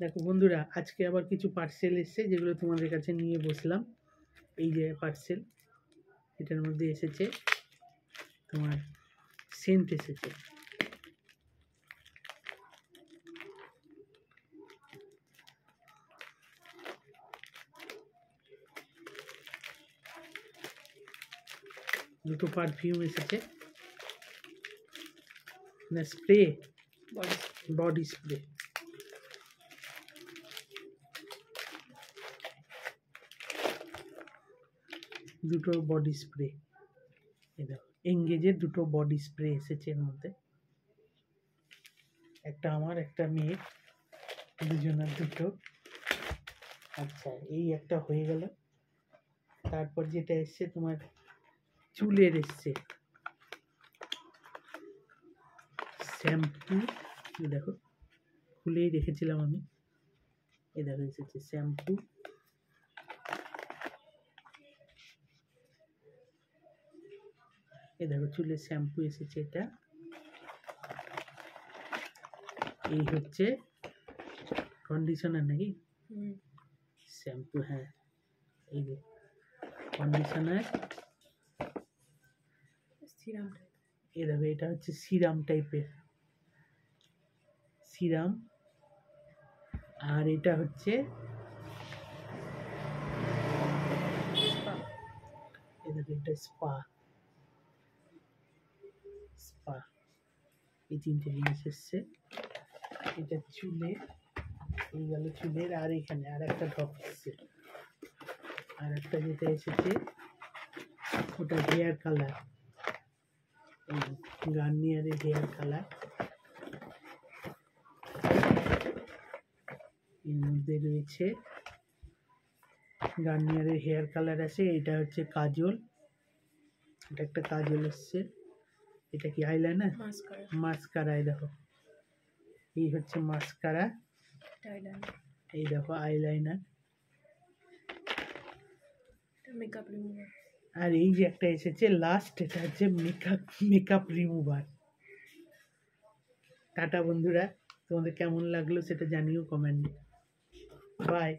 দেখো বন্ধুরা, আজকে আবার কিছু পার্সেল এসেছে যেগুলো তোমাদের কাছে নিয়ে বসলাম। এই যে পার্সেল, এটার মধ্যে এসেছে তোমার সেন্ট এসেছে। দুটো পারফিউম এসেছে, না স্প্রে, বডি স্প্রে। দুটো বডি স্প্রে, এই দেখো এঙ্গেজের দুটো বডি স্প্রে এসেছে এর মধ্যে। একটা আমার, একটা মেয়ের, দুজনের দুটো। আচ্ছা, এই একটা হয়ে গেল। তারপর যেটা এসছে তোমার চুলের এসছে শ্যাম্পু। দেখো খুলেই রেখেছিলাম আমি, এই দেখো এসেছে শ্যাম্পু। এই দেখো চুলের শ্যাম্পু এসেছে। এটা এই হচ্ছে কন্ডিশনার নাকি শ্যাম্পু? হ্যাঁ, এই যে কন্ডিশনার। এই দেখো এটা হচ্ছে সিরাম টাইপের সিরাম। আর এটা হচ্ছে এই দেখো এটা স্পা। স্পা, এই তিনটে জিনিস এসছে। এটা চুলের, এই গেল চুলের। আর এখানে আর একটা ড্রপ এসছে। আর একটা যেটা এসেছে ওটা হেয়ার কালার, গার্নিয়ারের হেয়ার কালার। এর মধ্যে রয়েছে গার্নিয়ারের হেয়ার কালার আছে। এটা হচ্ছে কাজল, এটা একটা কাজল এসছে। এটা কি আইলাইনার? মাস্কারা। এই দেখো এই হচ্ছে মাস্কারা। এই দেখো আইলাইনার। আর এই যে একটা এসেছে লাস্ট, এটা হচ্ছে মেকআপ রিমুভার। টাটা বন্ধুরা, তোমাদের কেমন লাগলো সেটা জানিও কমেন্টে। বাই।